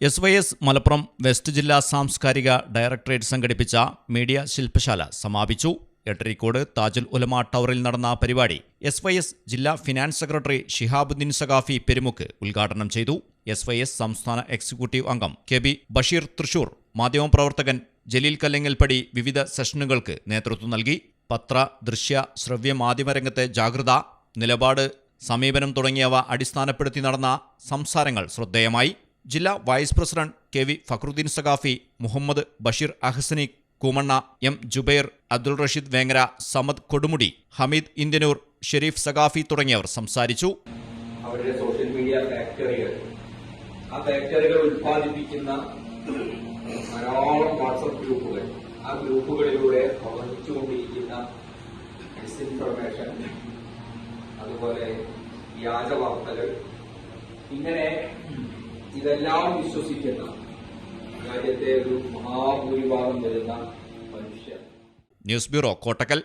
SYS Malappuram west ജില്ലാ സാംസ്കാരിക directorate സംഘടിപ്പിച്ച മീഡിയ ശില്പശാല സമാപിച്ചു. എട്ടരിക്കോട് താജുൽ ഉലമ ടവറിൽ നടന്ന പരിപാടി SYS ജില്ലാ ഫിനാൻസ് സെക്രട്ടറി ഷിഹാബുദ്ദീൻ സഖാഫി പെരുമുക്ക് ഉദ്ഘാടനം ചെയ്തു. SYS സംസ്ഥാന എക്സിക്യൂട്ടീവ് അംഗം KB ബഷീർ തൃശൂർ, മാധ്യമപ്രവർത്തകൻ ജലീൽ കല്ലങ്ങൽപ്പടി വിവിധ സെഷനുകൾക്ക് നേതൃത്വം നൽകി. പത്ര, ദൃശ്യ, ശ്രവ്യ മാധ്യമരംഗത്തെ ജാഗ്രത, നിലപാട്, സമീപനം തുടങ്ങിയവ അടിസ്ഥാനപ്പെടുത്തി നടന്ന സംസാരങ്ങൾ ശ്രദ്ധേയമായി. ജില്ലാ vice president KV Fakruddin Saqafi, Muhammad Basheer Ahsani Koomanna, M Jubair, Abdul Rasheed Vengara, Samad Kodumudi, Hameed Indianoor, Sharif Saqafi തുടങ്ങിയവർ സംസാരിച്ചു. അവരുടെ സോഷ്യൽ മീഡിയ ഫാക്ടറികൾ, ആ ഫാക്ടറികൾ ഉത്പാദിപ്പിക്കുന്ന ധാരാളം വാട്സ്ആപ്പ് ഗ്രൂപ്പുകൾ, ആ ഗ്രൂപ്പുകളിലൂടെ പ്രവർത്തിച്ചുകൊണ്ടിരിക്കുന്ന ഡിസ്ഇൻഫർമേഷൻ, അതുപോലെ വ്യാജ വാർത്തകൾ, ഇങ്ങനെ ഇതെല്ലാം വിശ്വസിക്കുന്ന രാജ്യത്തെ ഒരു മഹാഭൂരിഭാഗം വരുന്ന മനുഷ്യർ. News bureau, Kottakkal.